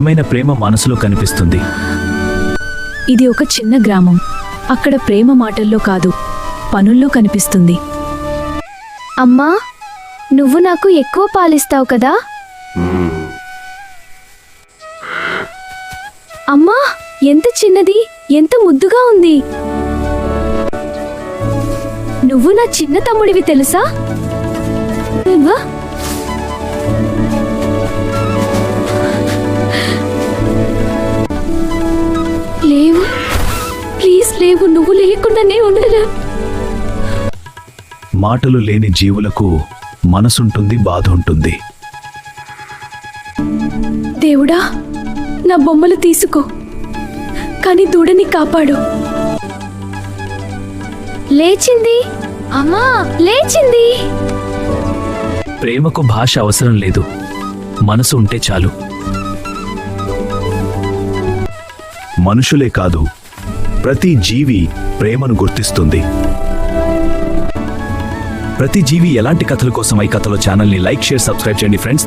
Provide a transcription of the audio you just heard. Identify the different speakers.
Speaker 1: నిజమైన ప్రేమ మనసులో కనిపిస్తుంది.
Speaker 2: ఇది ఒక చిన్న గ్రామం. అక్కడ ప్రేమ మాటల్లో కాదు, పనుల్లో కనిపిస్తుంది.
Speaker 3: అమ్మా, నువ్వు నాకు ఎక్కువ పాలిస్తావు కదా? అమ్మా, ఎంత చిన్నది, ఎంత ముద్దుగా ఉంది. నువ్వు నా చిన్న తమ్ముడివి తెలుసా? నువ్వా? లేవు, ప్లీజ్ లేవు. నువ్వు లేకుండానే ఉండరా.
Speaker 1: మాటలు లేని జీవులకు మనసుంటుంది, బాధ ఉంటుంది.
Speaker 2: దేవుడా, నా బొమ్మలు తీసుకో, కానీ దూడని కాపాడు.
Speaker 3: లేచింది అమ్మా, లేచింది.
Speaker 1: ప్రేమకు భాష అవసరం లేదు, మనసు ఉంటే చాలు. మనుషులే కాదు, ప్రతి జీవి ప్రేమను గుర్తిస్తుంది. ప్రతి జీవి ఎలాంటి కథల కోసం ఈ కథలో ఛానల్ని లైక్, షేర్, సబ్స్క్రైబ్ చేయండి ఫ్రెండ్స్.